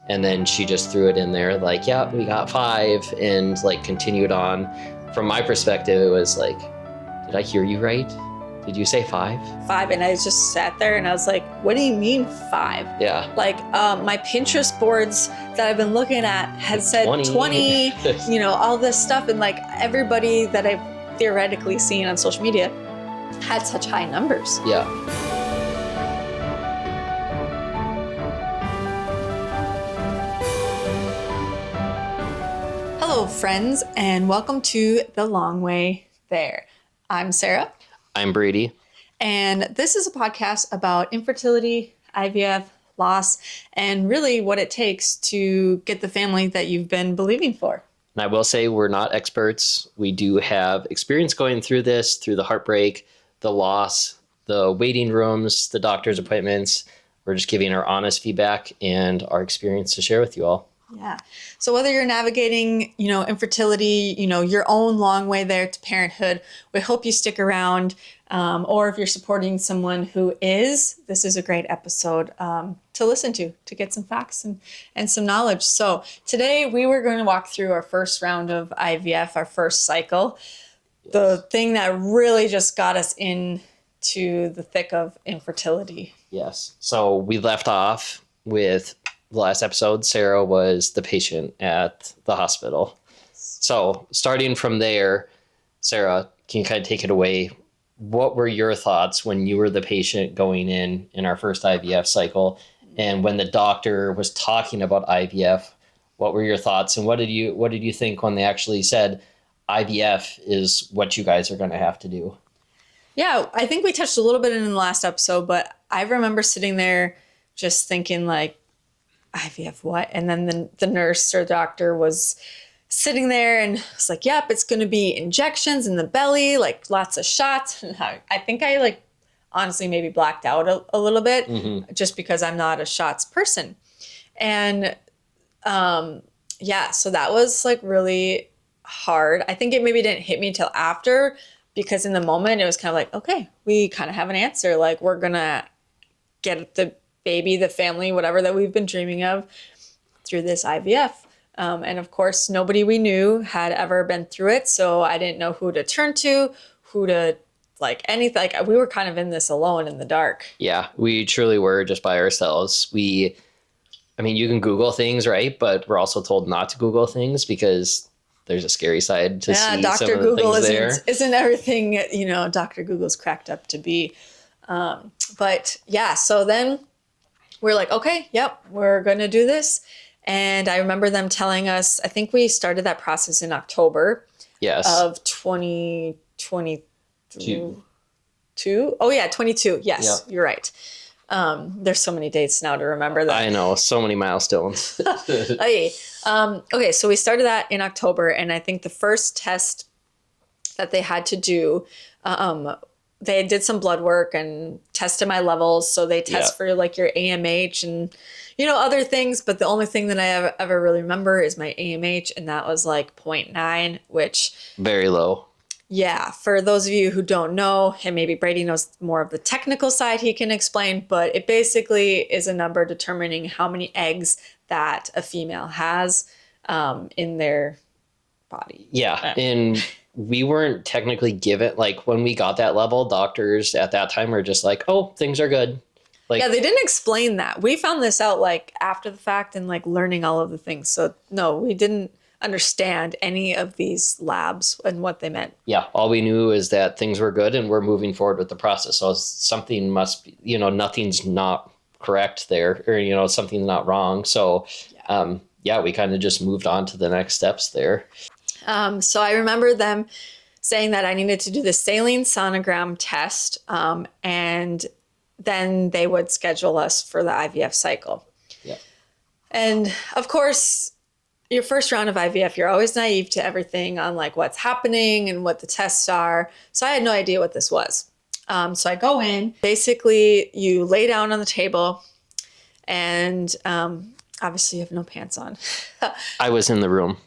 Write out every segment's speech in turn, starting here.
And then she just threw it in there like, yeah, we got 5, and like continued on. From my perspective, it was like, did I hear you right? Did you say 5? 5, and I just sat there and I was like, what do you mean 5? Yeah. Like my Pinterest boards that I've been looking at had said 20, all this stuff, and like everybody that I've theoretically seen on social media had such high numbers. Yeah. Hello, friends, and welcome to The Long Way There. I'm Sarah. I'm Brady. And this is a podcast about infertility, IVF, loss, and really what it takes to get the family that you've been believing for. And I will say we're not experts. We do have experience going through this, through the heartbreak, the loss, the waiting rooms, the doctor's appointments. We're just giving our honest feedback and our experience to share with you all. Yeah. So whether you're navigating, infertility, your own long way there to parenthood, we hope you stick around. Or if you're supporting someone who is, this is a great episode to listen to get some facts and some knowledge. So today we were going to walk through our first round of IVF, our first cycle, the thing that really just got us into the thick of infertility. Yes. So we left off with the last episode. Sarah was the patient at the hospital. So starting from there, Sarah, can you kind of take it away? What were your thoughts when you were the patient going in our first IVF cycle? And when the doctor was talking about IVF, what were your thoughts? And what did you think when they actually said IVF is what you guys are going to have to do? Yeah, I think we touched a little bit in the last episode, but I remember sitting there just thinking like, IVF what? And then the nurse or doctor was sitting there and was like, yep, it's going to be injections in the belly, like lots of shots. And I think I honestly maybe blacked out a little bit just because I'm not a shots person. And so that was like really hard. I think it maybe didn't hit me till after, because in the moment it was kind of like, okay, we kind of have an answer. Like we're going to get the baby, the family, whatever that we've been dreaming of through this IVF. And of course, nobody we knew had ever been through it. So I didn't know who to turn to, anything. Like we were kind of in this alone in the dark. Yeah, we truly were just by ourselves. You can Google things, right? But we're also told not to Google things because there's a scary side to see Dr. some of the Google things there. Isn't everything, Dr. Google's cracked up to be. So then we're like, okay, yep, we're going to do this. And I remember them telling us, I think we started that process in October of 2022. Oh, yeah, 22. Yes, You're right. There's so many dates now to remember that. I know, so many milestones. Okay, so we started that in October. And I think the first test that they had to do, they did some blood work and tested my levels. So they test for like your AMH and, other things. But the only thing that I ever really remember is my AMH. And that was like 0.9, which... very low. Yeah. For those of you who don't know, and maybe Brady knows more of the technical side, he can explain. But it basically is a number determining how many eggs that a female has in their body. Yeah. And... we weren't technically given, like when we got that level, doctors at that time were just like, oh, things are good. Like, yeah, they didn't explain that. We found this out like after the fact and like learning all of the things. So no, we didn't understand any of these labs and what they meant. Yeah, all we knew is that things were good and we're moving forward with the process. So something must be, nothing's not correct there, or, something's not wrong. So we kind of just moved on to the next steps there. So I remember them saying that I needed to do the saline sonogram test, and then they would schedule us for the IVF cycle. Yeah. And of course, your first round of IVF, you're always naive to everything on like what's happening and what the tests are. So I had no idea what this was. So I go in, basically you lay down on the table and obviously you have no pants on. I was in the room.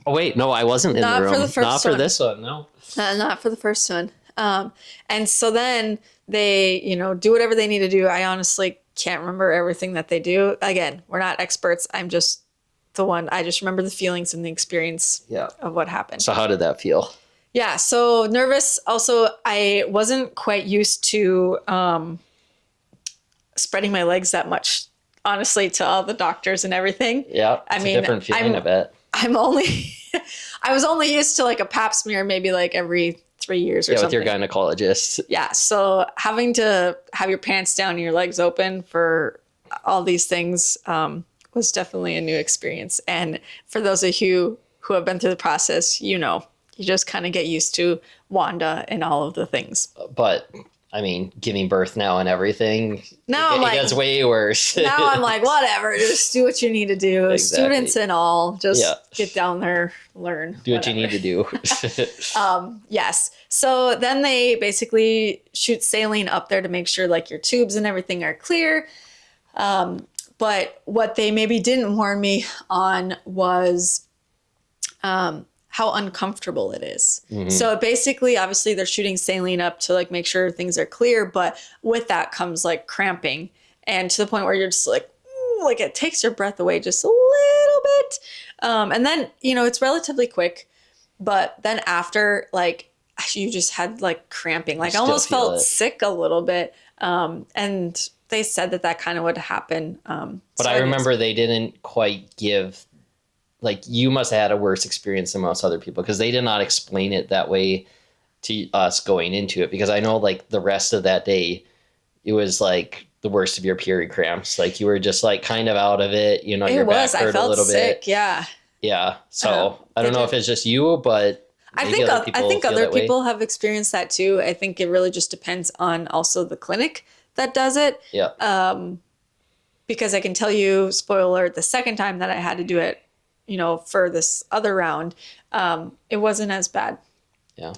Oh, wait, no, I wasn't in the room. Not for this one, no. Not for the first one. And so then they, do whatever they need to do. I honestly can't remember everything that they do. Again, we're not experts. I'm just I just remember the feelings and the experience of what happened. So how did that feel? Yeah, so nervous. Also, I wasn't quite used to spreading my legs that much, honestly, to all the doctors and everything. Yeah, it's a different feeling, I bet. I was only used to like a pap smear maybe like every 3 years or something. With your gynecologist. Yeah, so having to have your pants down and your legs open for all these things was definitely a new experience. And for those of you who have been through the process, you just kind of get used to Wanda and all of the things. But I mean, giving birth now and everything, it gets way worse. Now I'm like, whatever, just do what you need to do. Exactly. Students and all, just get down there, learn. Do what you need to do. Yes. So then they basically shoot saline up there to make sure like your tubes and everything are clear. But what they maybe didn't warn me on was how uncomfortable it is. Mm-hmm. So basically, obviously, they're shooting saline up to like make sure things are clear, but with that comes like cramping, and to the point where you're just like it takes your breath away just a little bit. And then it's relatively quick, but then after like you just had like cramping, like I almost felt sick a little bit. And they said that kind of would happen. But I remember they didn't quite give, like, you must have had a worse experience than most other people because they did not explain it that way to us going into it. Because I know like the rest of that day, it was like the worst of your period cramps. Like you were just like kind of out of it, your back hurt a little bit. Yeah. Yeah. So I don't know if it's just you, but I think other people have experienced that too. I think it really just depends on also the clinic that does it. Yeah. Because I can tell you, spoiler alert, the second time that I had to do it, for this other round, it wasn't as bad. Yeah.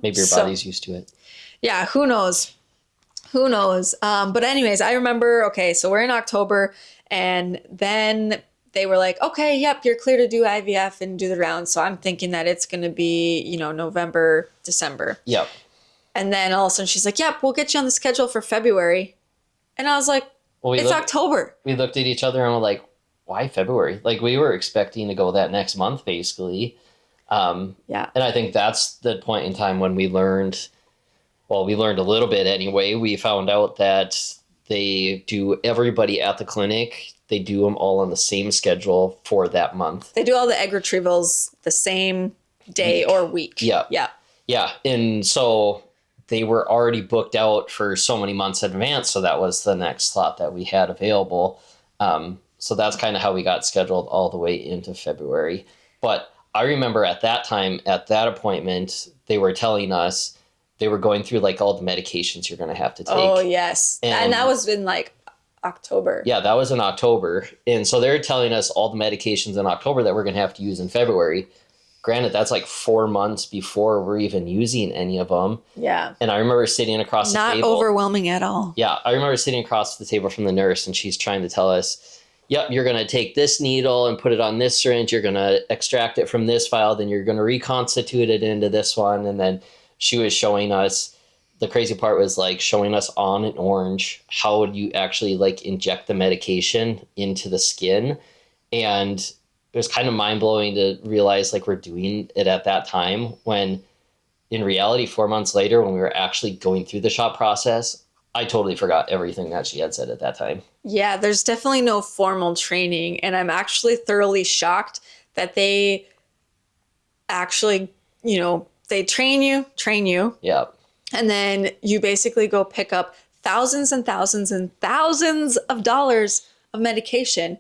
Maybe your body's used to it. Yeah. Who knows? But anyways, I remember, okay, so we're in October and then they were like, okay, yep, you're clear to do IVF and do the round. So I'm thinking that it's going to be, November, December. Yep. And then all of a sudden she's like, yep, we'll get you on the schedule for February. And I was like, it's October. We looked at each other and we're like, why February? Like we were expecting to go that next month, basically. Yeah. And I think that's the point in time when we learned a little bit anyway. We found out that they do everybody at the clinic. They do them all on the same schedule for that month. They do all the egg retrievals the same day or week. Yeah. Yeah. Yeah. And so they were already booked out for so many months in advance. So that was the next slot that we had available. So that's kind of how we got scheduled all the way into February. But I remember at that time, at that appointment, they were telling us they were going through like all the medications you're going to have to take. Oh, yes. And that was in like October. Yeah, that was in October. And so they're telling us all the medications in October that we're going to have to use in February. Granted, that's like 4 months before we're even using any of them. Yeah. And I remember sitting across the table. Not overwhelming at all. Yeah, I remember sitting across the table from the nurse and she's trying to tell us, yep, you're going to take this needle and put it on this syringe. You're going to extract it from this vial. Then you're going to reconstitute it into this one. And then she was showing us, the crazy part was like showing us on an orange, how would you actually like inject the medication into the skin. And it was kind of mind blowing to realize like we're doing it at that time when in reality, 4 months later, when we were actually going through the shot process, I totally forgot everything that she had said at that time. Yeah, there's definitely no formal training. And I'm actually thoroughly shocked that they actually, they train you. Yeah. And then you basically go pick up thousands and thousands and thousands of dollars of medication.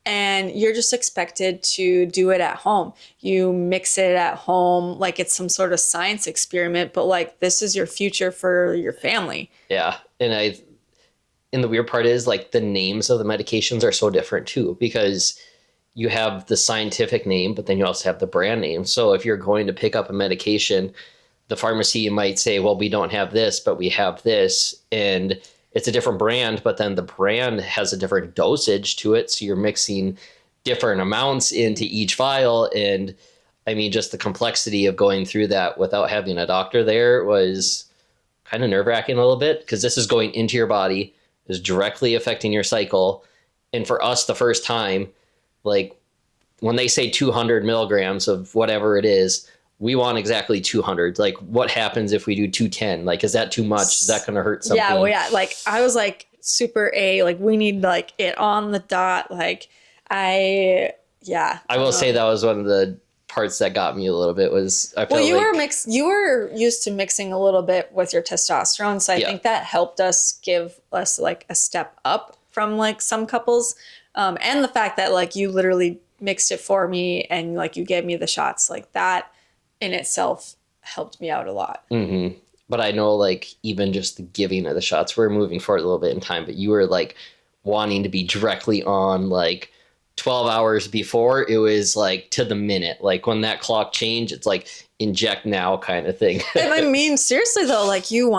And you're just expected to do it at home. You mix it at home like it's some sort of science experiment, but like this is your future for your family. Yeah. And the weird part is like the names of the medications are so different too, because you have the scientific name, but then you also have the brand name. So if you're going to pick up a medication, the pharmacy might say, well, we don't have this, but we have this. And it's a different brand, but then the brand has a different dosage to it. So you're mixing different amounts into each vial. And I mean, just the complexity of going through that without having a doctor there was kind of nerve-wracking a little bit, because this is going into your body is directly affecting your cycle. And for us, the first time, like when they say 200 milligrams of whatever it is, we want exactly 200. Like, what happens if we do 210? Like, is that too much? Is that going to hurt something? Yeah, well, yeah. Like, I was like super A. Like, we need like it on the dot. Like, I will say that was one of the parts that got me a little bit. Was I felt well, you were used to mixing a little bit with your testosterone, so I think that helped us give us like a step up from like some couples, and the fact that like you literally mixed it for me and like you gave me the shots, like that in itself helped me out a lot. Mm-hmm. But I know like even just the giving of the shots, we're moving forward a little bit in time, but you were like wanting to be directly on like 12 hours before. It was like to the minute, like when that clock changed, it's like inject now kind of thing. And I mean, seriously though, like you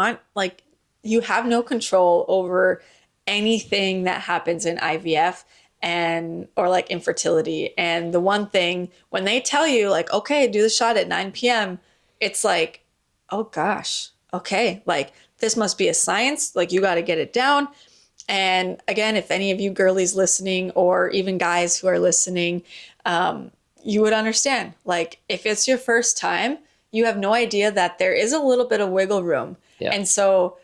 have no control over anything that happens in IVF or like infertility. And the one thing when they tell you like, okay, do the shot at 9 p.m., it's like, oh gosh, okay, like this must be a science, like you got to get it down. And again, if any of you girlies listening or even guys who are listening, you would understand, like if it's your first time, you have no idea that there is a little bit of wiggle room. Yeah. And so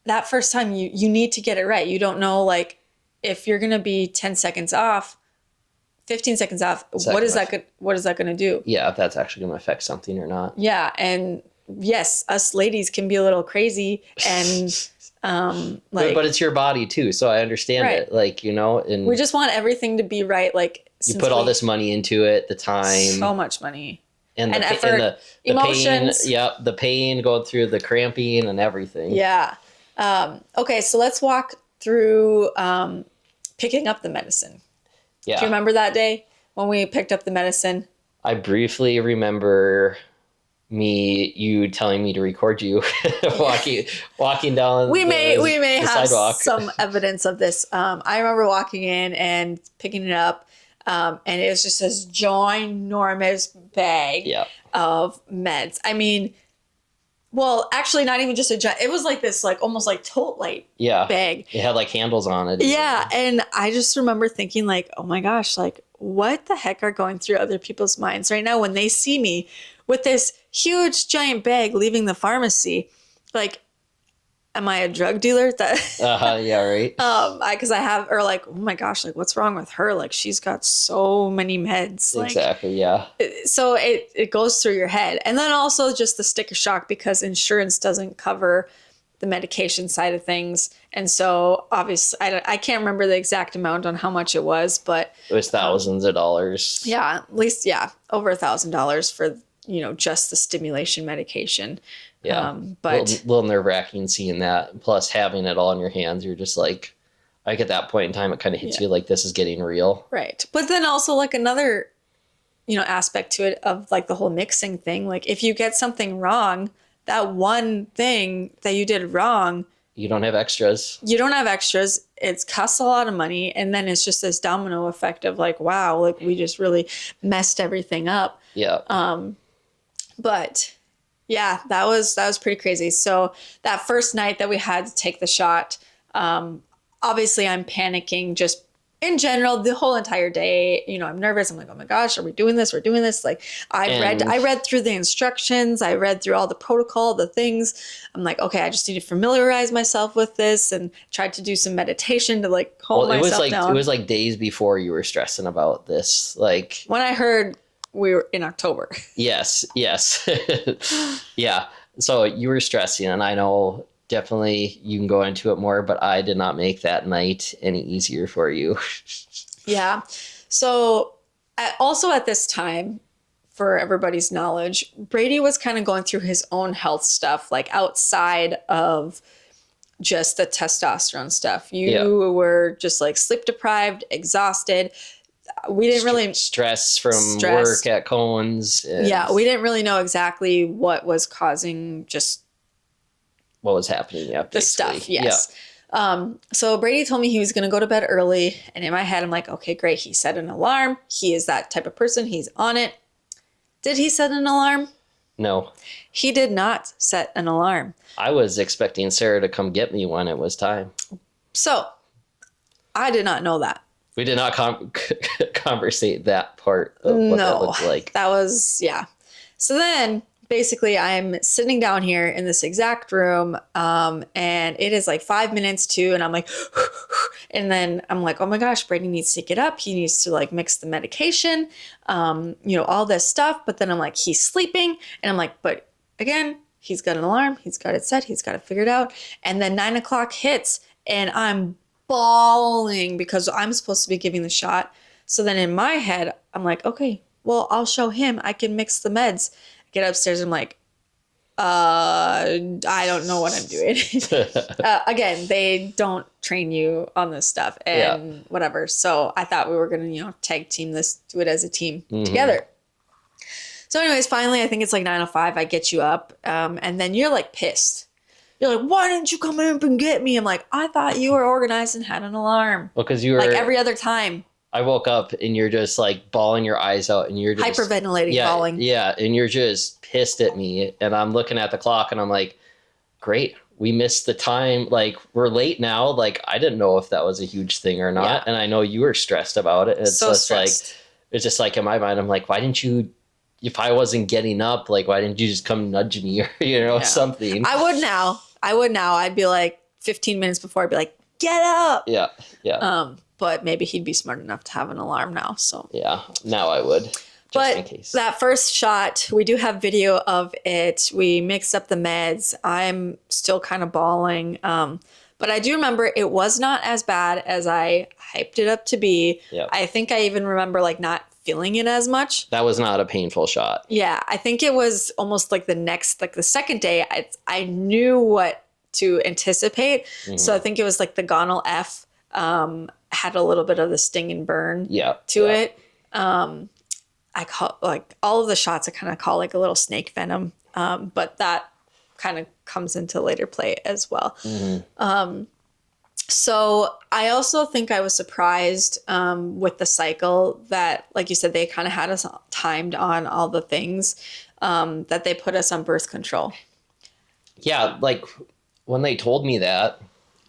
that first time you need to get it right. You don't know, like if you're going to be 10 seconds off, 15 seconds off, what is that going to do? Yeah. If that's actually going to affect something or not. Yeah. And yes, us ladies can be a little crazy and, like, but it's your body too. So I understand it. Like, you know, and we just want everything to be right. Like you put all this money into it, the time, so much money and the effort, and the emotions. Pain, the pain going through the cramping and everything. Yeah. Okay. So let's walk through, picking up the medicine. Yeah. Do you remember that day when we picked up the medicine? I briefly remember you telling me to record you walking down we may the have sidewalk. Some evidence of this. I remember walking in and picking it up, and it was just this ginormous bag of meds. I mean, well, actually not even just it was like this, like almost like tote light bag. It had like handles on it. Yeah. And I just remember thinking like, oh my gosh, like what the heck are going through other people's minds right now when they see me with this huge giant bag leaving the pharmacy? Like, am I a drug dealer? Yeah, right. Because I have, or like, oh my gosh, like what's wrong with her? Like she's got so many meds. Like, exactly. Yeah. So it goes through your head. And then also just the sticker shock because insurance doesn't cover the medication side of things. And so obviously I can't remember the exact amount on how much it was, but it was thousands of dollars. Yeah, at least, over $1,000 for, just the stimulation medication. Yeah. But a little nerve-wracking seeing that. Plus having it all in your hands, you're just like at that point in time, it kind of hits you like this is getting real. Right. But then also like another, aspect to it of like the whole mixing thing. Like if you get something wrong, that one thing that you did wrong, you don't have extras. It costs a lot of money. And then it's just this domino effect of like, wow, like we just really messed everything up. Yeah. But yeah, that was pretty crazy. So that first night that we had to take the shot, obviously I'm panicking just in general the whole entire day. I'm nervous. I'm like, oh my gosh, are we doing this? We're doing this. Like I read through the instructions. I read through all the protocol, the things. I'm like, okay, I just need to familiarize myself with this and tried to do some meditation to like calm myself down. It was like days before you were stressing about this. Like when I heard we were in October. Yes. Yeah. So you were stressing, and I know definitely you can go into it more, but I did not make that night any easier for you. Yeah. So also at this time, for everybody's knowledge, Brady was kind of going through his own health stuff, like outside of just the testosterone stuff. You were just like sleep deprived, exhausted. We didn't really stress from work at Cohen's. We didn't really know exactly what was causing just what was happening. Yeah, the stuff. Yes. Yeah. So Brady told me he was going to go to bed early, and in my head, I'm like, okay, great. He set an alarm. He is that type of person. He's on it. Did he set an alarm? No. He did not set an alarm. I was expecting Sarah to come get me when it was time. So I did not know that. We did not conversate that part of what that looked like. That was, yeah. So then basically I'm sitting down here in this exact room, and it is like 5 minutes to, and I'm like, and then I'm like, oh my gosh, Brady needs to get up. He needs to like mix the medication, all this stuff. But then I'm like, he's sleeping. And I'm like, but again, he's got an alarm. He's got it set. He's got it figured out. And then 9 o'clock hits and I'm bawling because I'm supposed to be giving the shot. So then in my head, I'm like, okay, well, I'll show him. I can mix the meds. I get upstairs. I'm like, I don't know what I'm doing. Again, they don't train you on this stuff and whatever. So I thought we were going to, tag team this, do it as a team together. So anyways, finally, I think it's like 9:05. I get you up. And then you're like pissed. You're like, why didn't you come up and get me? I'm like, I thought you were organized and had an alarm. Well, because you were like every other time. I woke up and you're just like bawling your eyes out and you're just hyperventilating, bawling. Yeah, and you're just pissed at me. And I'm looking at the clock and I'm like, great, we missed the time. Like, we're late now. Like, I didn't know if that was a huge thing or not. Yeah. And I know you were stressed about it. It's so just stressed. like, it's just like in my mind, I'm like, why didn't you, if I wasn't getting up, like, why didn't you just come nudge me or, something? I would now. I'd be like 15 minutes before I'd be like, get up. Yeah. Yeah. But maybe he'd be smart enough to have an alarm now. So yeah, now I would. Just in case. That first shot, we do have video of it. We mixed up the meds. I'm still kind of bawling. But I do remember it was not as bad as I hyped it up to be. Yep. I think I even remember like not feeling it as much. That was not a painful shot. Yeah, I think it was almost like the second day, I knew what to anticipate. Mm-hmm. So I think it was like the gonal F had a little bit of the sting and burn to it. I call like all of the shots I kind of call like a little snake venom. But that kind of comes into later play as well. Mm-hmm. So I also think I was surprised with the cycle that, like you said, they kind of had us timed on all the things that they put us on birth control. Yeah, like when they told me that,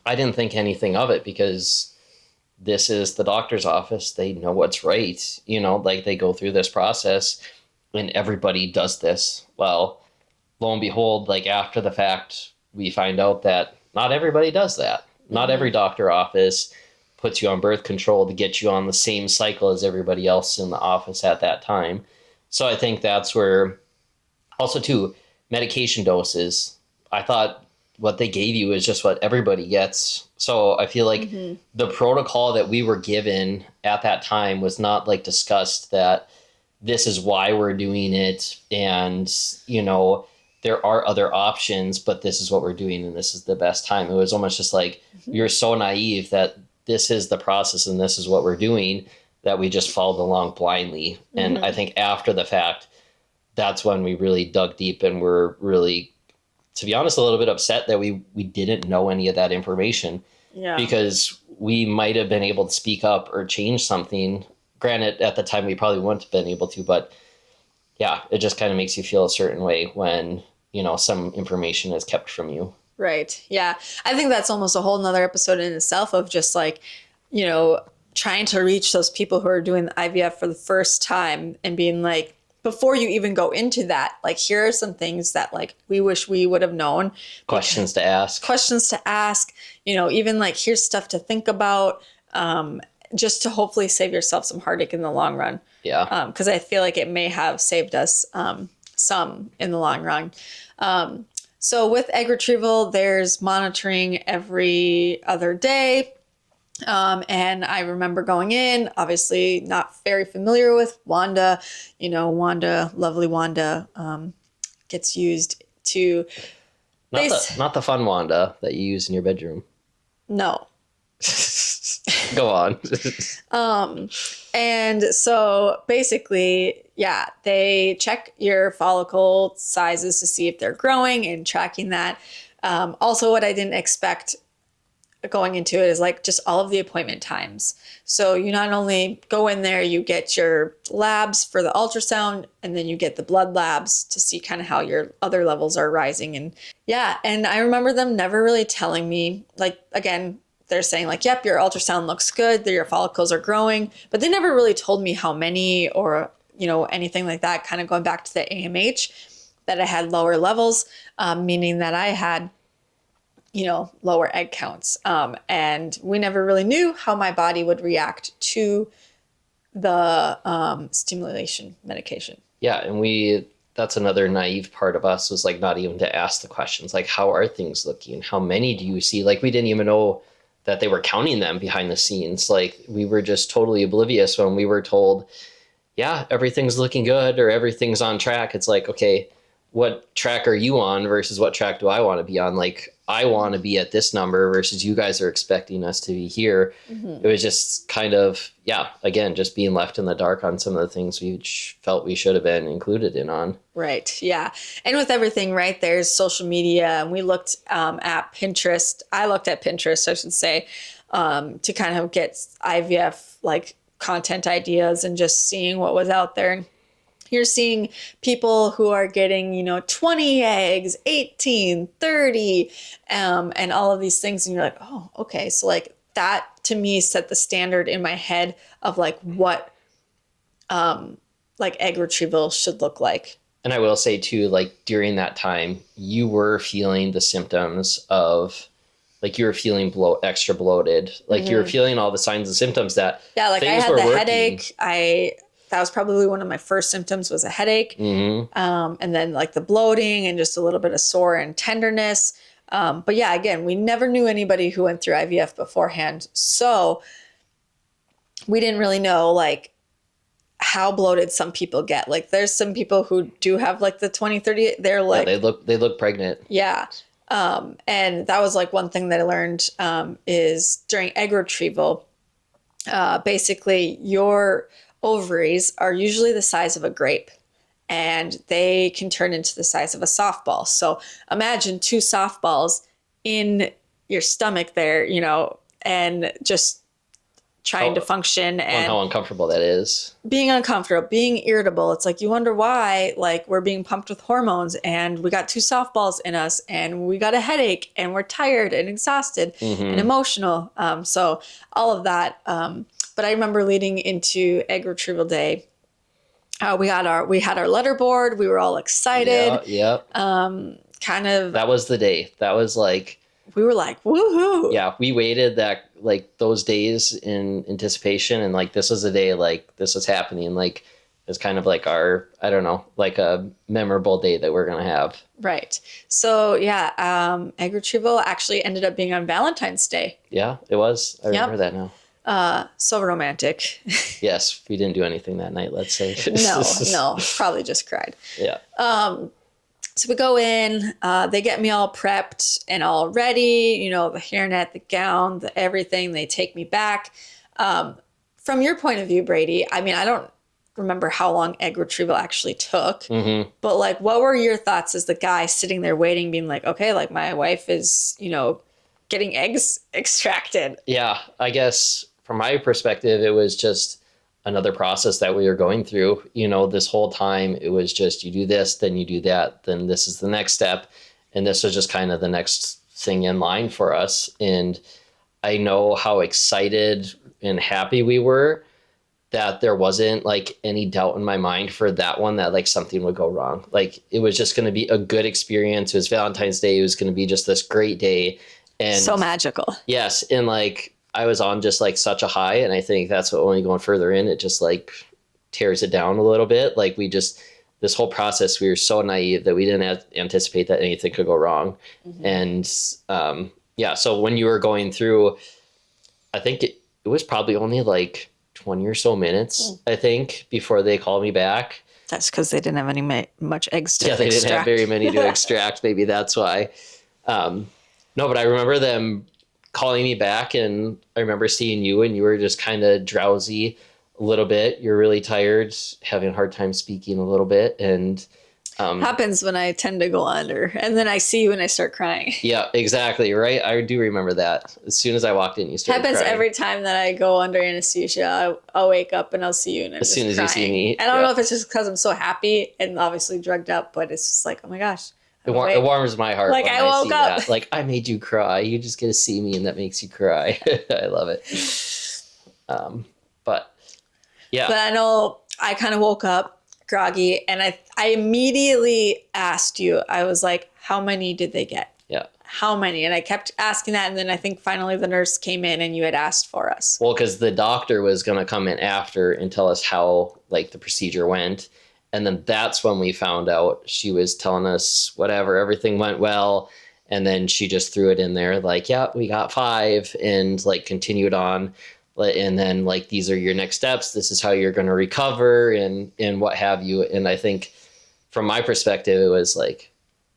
I didn't think anything of it because this is the doctor's office. They know what's right. Like they go through this process and everybody does this. Well, lo and behold, like after the fact, we find out that not everybody does that. Not every doctor office puts you on birth control to get you on the same cycle as everybody else in the office at that time. So I think that's where also too, medication doses. I thought what they gave you is just what everybody gets. So I feel like the protocol that we were given at that time was not like discussed that this is why we're doing it. And, there are other options, but this is what we're doing and this is the best time. It was almost just like, you're so naive that this is the process and this is what we're doing that we just followed along blindly. Mm-hmm. And I think after the fact, that's when we really dug deep and were really, to be honest, a little bit upset that we didn't know any of that information. Yeah. Because we might have been able to speak up or change something. Granted, at the time we probably wouldn't have been able to, but yeah, it just kind of makes you feel a certain way when, some information is kept from you. Right. Yeah. I think that's almost a whole nother episode in itself of just like, trying to reach those people who are doing the IVF for the first time and being like, before you even go into that, like, here are some things that like we wish we would have known. Questions to ask, even like here's stuff to think about, just to hopefully save yourself some heartache in the long run. Yeah. Because I feel like it may have saved us some in the long run. So with egg retrieval, there's monitoring every other day. And I remember going in, obviously not very familiar with Wanda. Lovely Wanda gets used to... Not the fun Wanda that you use in your bedroom. No. Go on. And so basically, yeah, they check your follicle sizes to see if they're growing and tracking that. Also, what I didn't expect going into it is like just all of the appointment times. So you not only go in there, you get your labs for the ultrasound, and then you get the blood labs to see kind of how your other levels are rising. And yeah, and I remember them never really telling me, like, again, they're saying like, yep, your ultrasound looks good, your follicles are growing, but they never really told me how many or, anything like that, kind of going back to the AMH, that I had lower levels, meaning that I had, lower egg counts. And we never really knew how my body would react to the stimulation medication. Yeah. And that's another naive part of us, was like not even to ask the questions, like, how are things looking? How many do you see? Like, we didn't even know that they were counting them behind the scenes. Like, we were just totally oblivious when we were told, yeah, everything's looking good or everything's on track. It's like, okay, what track are you on versus what track do I want to be on? Like, I want to be at this number versus you guys are expecting us to be here. It was just kind of, again, just being left in the dark on some of the things we felt we should have been included in on. Right. Yeah. And with everything, right, there's social media, and we looked at Pinterest. I looked at Pinterest, I should say, to kind of get IVF like content ideas and just seeing what was out there. You're seeing people who are getting, 20 eggs, 18, 30, and all of these things. And you're like, oh, okay. So like that to me set the standard in my head of like what like egg retrieval should look like. And I will say too, like during that time, you were feeling the symptoms of, like, you were feeling extra bloated. Like you were feeling all the signs and symptoms that like I had the headache. That was probably one of my first symptoms, was a headache. And then like the bloating and just a little bit of sore and tenderness. But yeah, again, we never knew anybody who went through IVF beforehand. So we didn't really know like how bloated some people get. Like there's some people who do have like the 20, 30, they're like, they look pregnant. Yeah. And that was like one thing that I learned, is during egg retrieval, basically your ovaries are usually the size of a grape, and they can turn into the size of a softball. So imagine 2 softballs in your stomach there, and just trying to function, and how uncomfortable that is. Being uncomfortable, being irritable. It's like, you wonder why, like, we're being pumped with hormones and we got 2 softballs in us and we got a headache and we're tired and exhausted and emotional. So all of that. But I remember leading into egg retrieval day, we had our letter board. We were all excited. Yeah. Kind of. That was the day. That was like, we were like, woohoo. Yeah, we waited those days in anticipation, and like this was the day, like this was happening. Like it's kind of like our, I don't know, like a memorable day that we're gonna have. Right. So yeah, egg retrieval actually ended up being on Valentine's Day. Yeah, it was. I remember that now. So romantic. Yes, we didn't do anything that night, let's say. No, probably just cried. Yeah. So we go in, they get me all prepped and all ready, the hairnet, the gown, the everything. They take me back. From your point of view, Brady, I mean, I don't remember how long egg retrieval actually took, but like, what were your thoughts as the guy sitting there waiting, being like, okay, like my wife is, getting eggs extracted? Yeah, I guess from my perspective, it was just another process that we were going through. This whole time it was just, you do this, then you do that, then this is the next step. And this was just kind of the next thing in line for us. And I know how excited and happy we were that there wasn't like any doubt in my mind for that one that like something would go wrong. Like it was just going to be a good experience. It was Valentine's Day. It was going to be just this great day. And so magical. Yes. And like, I was on just like such a high, and I think that's what, only going further in, it just like tears it down a little bit. Like this whole process, we were so naive that we didn't anticipate that anything could go wrong. And so when you were going through, I think it was probably only like 20 or so minutes, I think, before they called me back. That's because they didn't have any much eggs to extract. Yeah, they didn't have very many to extract. Maybe that's why. No, but I remember them calling me back, and I remember seeing you, and you were just kind of drowsy a little bit. You're really tired, having a hard time speaking a little bit. And happens when I tend to go under, and then I see you and I start crying. Yeah, exactly. Right. I do remember that. As soon as I walked in, you started happens crying. Every time that I go under anesthesia. I'll wake up and I'll see you, and I'm as just soon as crying. you see me. I don't know if it's just because I'm so happy and obviously drugged up, but it's just like, oh my gosh, It warms my heart like when I woke see up. that. Like, I made you cry. You just get to see me, and that makes you cry. I love it. But yeah. But I know I kind of woke up groggy, and I immediately asked you. I was like, "How many did they get? Yeah. How many?" And I kept asking that, and then I think finally the nurse came in, and you had asked for us. Well, because the doctor was going to come in after and tell us how like the procedure went. And then that's when we found out. She was telling us whatever, everything went well. And then she just threw it in there like, yeah, we got 5, and like continued on. And then like, these are your next steps. This is how you're going to recover and what have you. And I think from my perspective, it was like,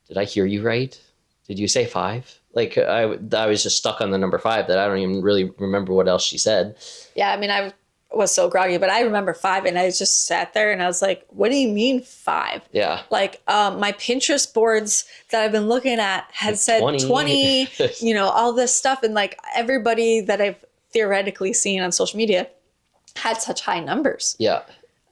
did I hear you right? Did you say 5? Like I was just stuck on the number 5 that I don't even really remember what else she said. Yeah, I mean, I was so groggy, but I remember 5, and I just sat there and I was like, what do you mean 5? Yeah. Like my Pinterest boards that I've been looking at had like said 20, all this stuff. And like everybody that I've theoretically seen on social media had such high numbers. Yeah.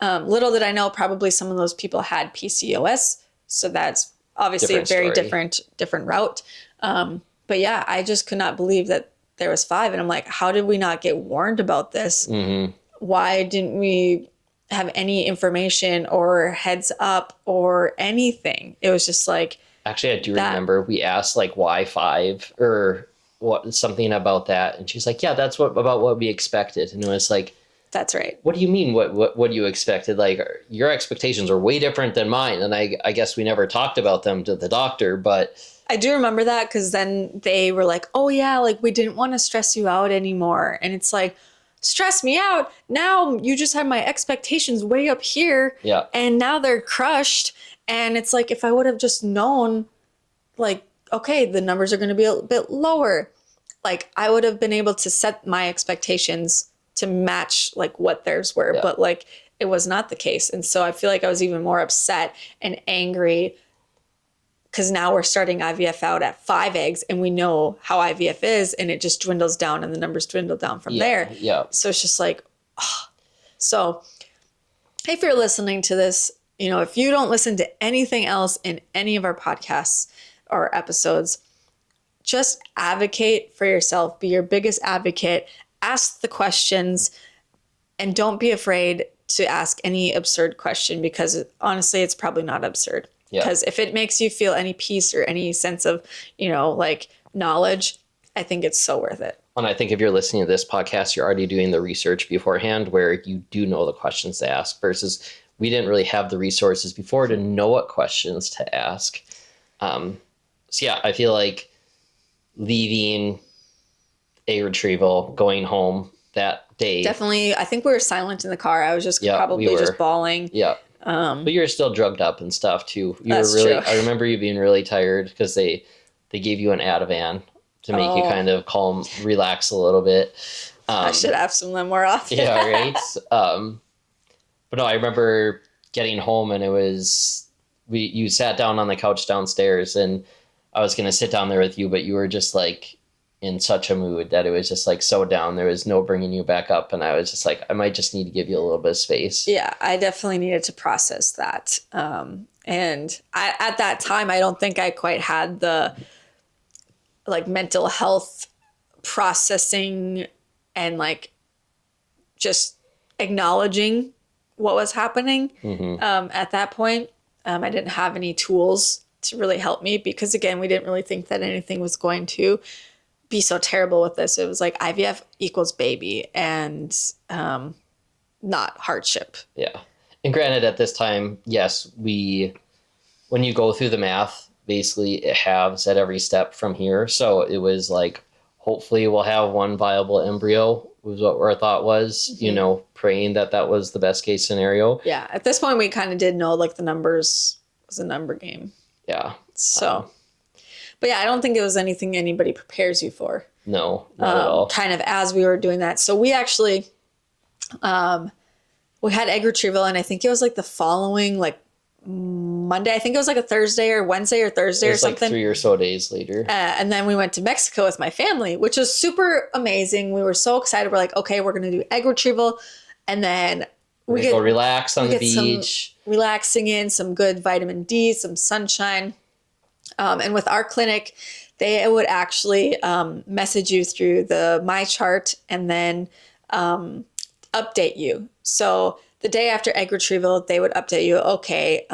Little did I know, probably some of those people had PCOS. So that's obviously a very different route. But yeah, I just could not believe that there was 5. And I'm like, how did we not get warned about this? Mm-hmm. Why didn't we have any information or heads up or anything? It was just like, actually, I do remember we asked like why 5 or what, something about that. And she's like, yeah, that's about what we expected. And it was like, that's right. What do you mean? What you expected? Like your expectations are way different than mine. And I guess we never talked about them to the doctor, but I do remember that, because then they were like, oh yeah, like we didn't want to stress you out anymore. And it's like, stress me out? Now you just have my expectations way up here. Yeah. And now they're crushed. And it's like, if I would have just known, like, okay, the numbers are going to be a bit lower, like I would have been able to set my expectations to match like what theirs were. Yeah. But like it was not the case. And so I feel like I was even more upset and angry, because now we're starting IVF out at 5 eggs, and we know how IVF is, and it just dwindles down, and the numbers dwindle down from there. Yeah. So it's just like, oh. So if you're listening to this, if you don't listen to anything else in any of our podcasts or episodes, just advocate for yourself. Be your biggest advocate. Ask the questions, and don't be afraid to ask any absurd question, because honestly, it's probably not absurd. Because if it makes you feel any peace or any sense of, like knowledge, I think it's so worth it. And I think if you're listening to this podcast, you're already doing the research beforehand where you do know the questions to ask, versus we didn't really have the resources before to know what questions to ask. So yeah, I feel like leaving a retrieval, going home that day. Definitely. I think we were silent in the car. I was just just bawling. Yeah. But you were still drugged up and stuff too. That's true. I remember you being really tired because they gave you an Ativan to make you kind of calm, relax a little bit. I should have some of them more often. Yeah, right. But no, I remember getting home, and it was you sat down on the couch downstairs, and I was gonna sit down there with you, but you were just like in such a mood that it was just like so down. There was no bringing you back up. And I was just like, I might just need to give you a little bit of space. Yeah, I definitely needed to process that. And at that time, I don't think I quite had the like mental health processing and like just acknowledging what was happening. At that point. I didn't have any tools to really help me, because again, we didn't really think that anything was going to be so terrible with this. It was like IVF equals baby, and not hardship. Yeah. And granted, at this time, yes, when you go through the math, basically it halves at every step from here. So it was like, hopefully we'll have one viable embryo, was what our thought was, praying that was the best case scenario. Yeah. At this point, we kind of did know like the numbers was a number game. Yeah. So, but yeah, I don't think it was anything anybody prepares you for. No, not at all. Kind of as we were doing that. So we actually, we had egg retrieval, and I think it was like the following, like Monday. I think it was like a Thursday or Wednesday or Thursday or something. Like 3 or so days later. And then we went to Mexico with my family, which was super amazing. We were so excited. We're like, okay, we're going to do egg retrieval. And then we go relax on the beach. Relaxing in some good vitamin D, some sunshine. And with our clinic, they would actually message you through the My Chart and then update you. So the day after egg retrieval, they would update you, okay,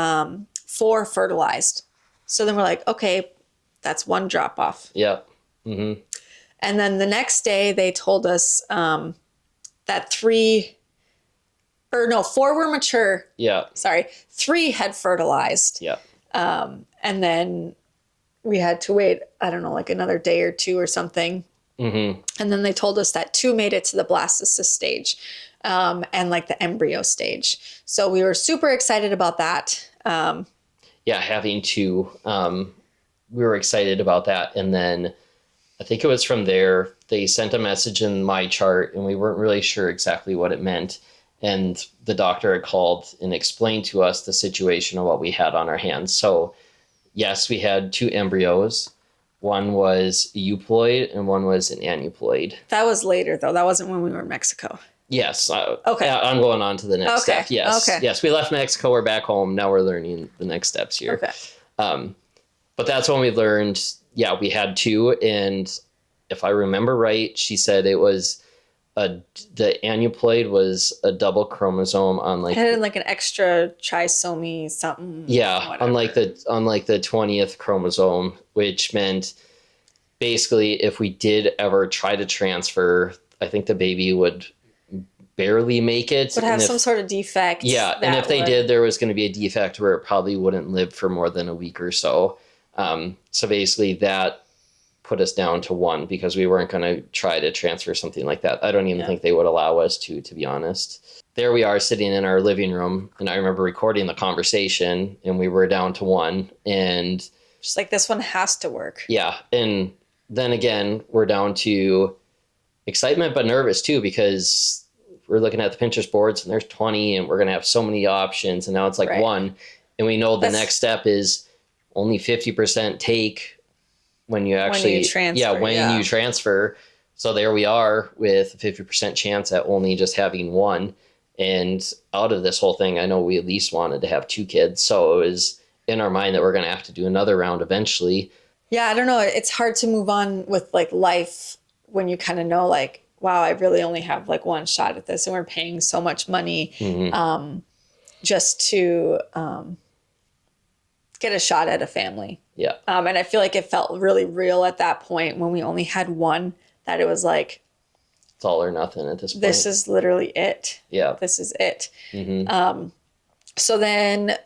4 fertilized. So then we're like, okay, that's 1 drop off. Yeah. Mm-hmm. And then the next day they told us that 4 were mature. Yeah. Sorry, 3 had fertilized. Yeah. And then we had to wait, I don't know, like another day or 2 or something. Mm-hmm. And then they told us that 2 made it to the blastocyst stage and like the embryo stage. So we were super excited about that. Having 2, we were excited about that. And then I think it was from there, they sent a message in My Chart and we weren't really sure exactly what it meant. And the doctor had called and explained to us the situation of what we had on our hands. So yes, we had 2 embryos. One was a euploid and one was an aneuploid. That was later, though. That wasn't when we were in Mexico. Yes. Okay. I'm going on to the next Okay. step. Yes. Okay. Yes, we left Mexico. We're back home. Now we're learning the next steps here. Okay. But that's when we learned, we had 2. And if I remember right, she said it was the aneuploid was a double chromosome on It had like an extra trisomy something. Yeah, whatever. unlike the 20th chromosome, which meant basically if we did ever try to transfer, I think the baby would barely make it. Would have some sort of defect. Yeah, and if they did, there was going to be a defect where it probably wouldn't live for more than a week or so. So basically that put us down to 1 because we weren't going to try to transfer something like that. I don't even think they would allow us to be honest. There we are sitting in our living room, and I remember recording the conversation, and we were down to 1, and just like, this one has to work. Yeah, and then again, we're down to excitement, but nervous too, because we're looking at the Pinterest boards, and there's 20, and we're going to have so many options, and now it's like 1, and we know the next step is only 50% take when you actually you transfer. So there we are with a 50% chance at only just having 1. And out of this whole thing, I know we at least wanted to have 2 kids. So it was in our mind that we're going to have to do another round eventually. Yeah, I don't know. It's hard to move on with like life when you kind of know like, wow, I really only have like 1 shot at this, and we're paying so much money just to get a shot at a family. Yeah. And I feel like it felt really real at that point when we only had 1, that it was like, it's all or nothing at this point. This is literally it. Yeah. This is it. Mm-hmm. So then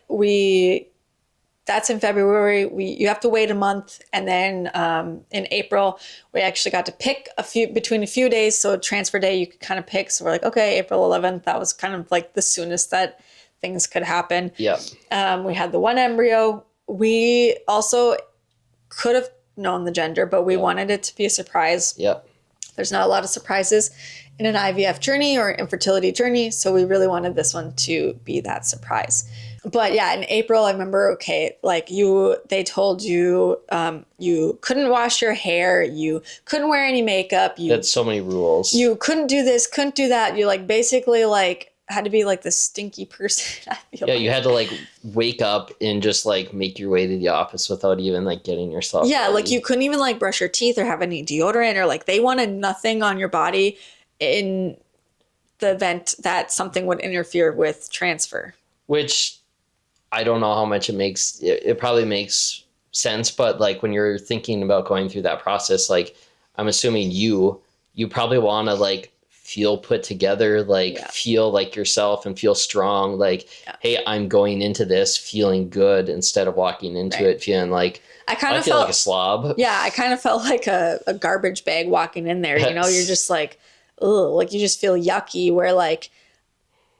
that's in February. You have to wait a month. And then in April, we actually got to pick between a few days. So transfer day, you could kind of pick. So we're like, okay, April 11th, that was kind of like the soonest that things could happen. Yeah. We had the 1 embryo. We also could have known the gender, but we wanted it to be a surprise. Yep. There's not a lot of surprises in an IVF journey or infertility journey, so we really wanted this one to be that surprise. But yeah, in April, I remember, they told you you couldn't wash your hair, you couldn't wear any makeup, you had so many rules. You couldn't do this, couldn't do that. You basically had to be like the stinky person. You had to wake up and just make your way to the office without even getting yourself ready. You couldn't even brush your teeth or have any deodorant, or they wanted nothing on your body in the event that something would interfere with transfer. Which I don't know how much it makes. It probably makes sense, but when you're thinking about going through that process, I'm assuming you probably want to feel put together, feel like yourself and feel strong. Hey, I'm going into this feeling good instead of walking into it feeling like I feel like a slob. Yeah, I kind of felt like a garbage bag walking in there. You're just ugh, you just feel yucky. Where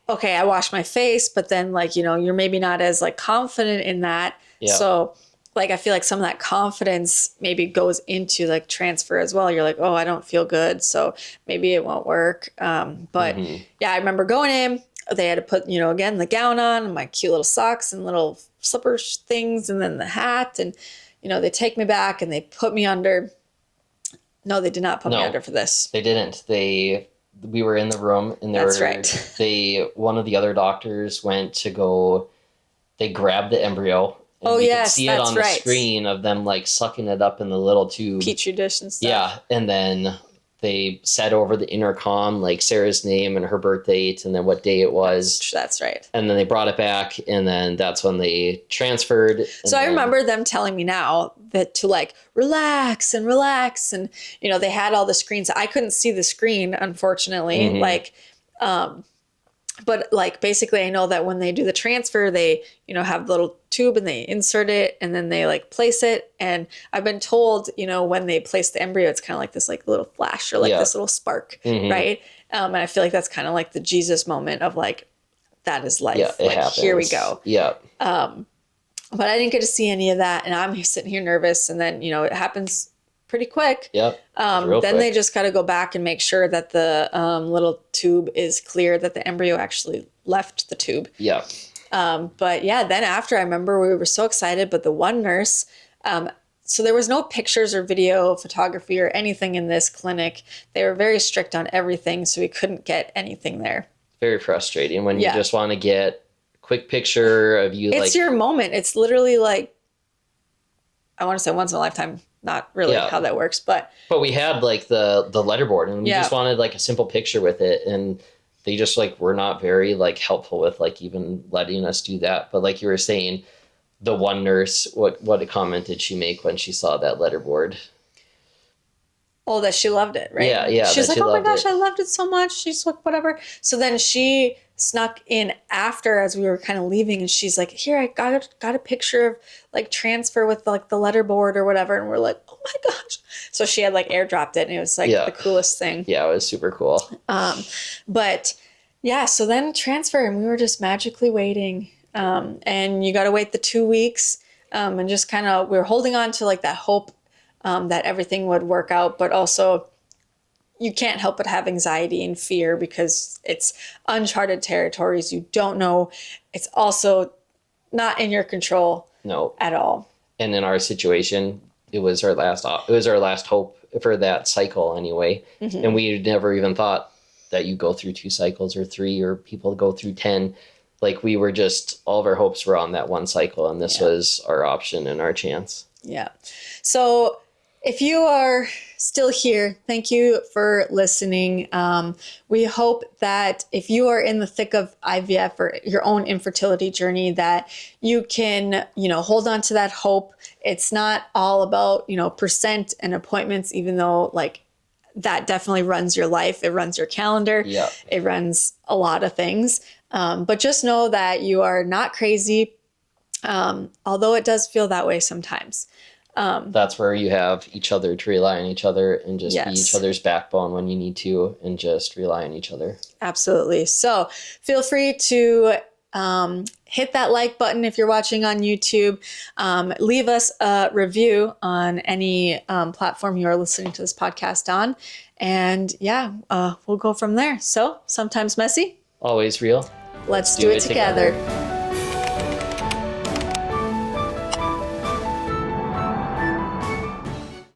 okay, I wash my face, but then you're maybe not as confident in that. Yeah. So I feel like some of that confidence maybe goes into transfer as well. You're oh, I don't feel good, so maybe it won't work. But yeah, I remember going in, they had to put, again, the gown on, and my cute little socks and little slipper things, and then the hat. And, they take me back and they put me under. No, they did not put me under for this. They didn't. We were in the room, and That's right. One of the other doctors went to go, they grabbed the embryo, And Oh, we yes, could see it that's on the right. screen of them like sucking it up in the little tube. Petri dish and stuff. Yeah, and then they said over the intercom like Sarah's name and her birth date and then what day it was. That's right. And then they brought it back, and then that's when they transferred. So I remember them telling me now that to like relax, and, you know, they had all the screens. I couldn't see the screen, unfortunately. Mhm. Like, but like basically I know that when they do the transfer, they, you know, have the little tube and they insert it and then they like place it. And I've been told, you know, when they place the embryo, it's kind of like this like little flash or like this little spark, right? And I feel like that's kind of like the Jesus moment of like, that is life. Yeah, it like, happens. here we go. Yeah. But I didn't get to see any of that. And I'm sitting here nervous. And then, you know, it happens pretty quick. Yep. Then they just got to go back and make sure that the little tube is clear, that the embryo actually left the tube. Yeah. But yeah, then after I remember we were so excited, but the one nurse, so there was no pictures or video photography or anything in this clinic. They were very strict on everything. So we couldn't get anything there. Very frustrating when you just want to get a quick picture of you. It's your moment. It's literally like, I want to say once in a lifetime. Not really how that works, but we had like the letterboard, and we just wanted like a simple picture with it, and they just like were not very like helpful with like even letting us do that. But like you were saying, the one nurse, what a comment did she make when she saw that letterboard? Oh, that she loved it, right? Yeah. She's like, oh my gosh, it. I loved it so much. She's like, whatever. So then she snuck in after as we were kind of leaving, and she's like, here, I got a picture of like transfer with like the letterboard or whatever. And we're like, oh my gosh. So she had like airdropped it, and it was like the coolest thing. Yeah, it was super cool. But yeah, so then transfer, and we were just magically waiting. And you got to wait the 2 weeks, and just kind of, we were holding on to like that hope that everything would work out, but also you can't help but have anxiety and fear because it's uncharted territories. You don't know. It's also not in your control at all. And in our situation, it was our last hope for that cycle anyway. Mm-hmm. And we never even thought that you go through 2 cycles or 3, or people go through 10. Like we were just, all of our hopes were on that one cycle, and this was our option and our chance. Yeah. So if you are still here, thank you for listening. We hope that if you are in the thick of IVF or your own infertility journey, that you can, you know, hold on to that hope. It's not all about, you know, percent and appointments, even though like that definitely runs your life. It runs your calendar. Yeah. It runs a lot of things. But just know that you are not crazy, although it does feel that way sometimes. That's where you have each other to rely on each other and just be each other's backbone when you need to, and just rely on each other. Absolutely. So feel free to hit that like button if you're watching on YouTube. Leave us a review on any platform you are listening to this podcast on. And we'll go from there. So sometimes messy, always real. Let's do it together.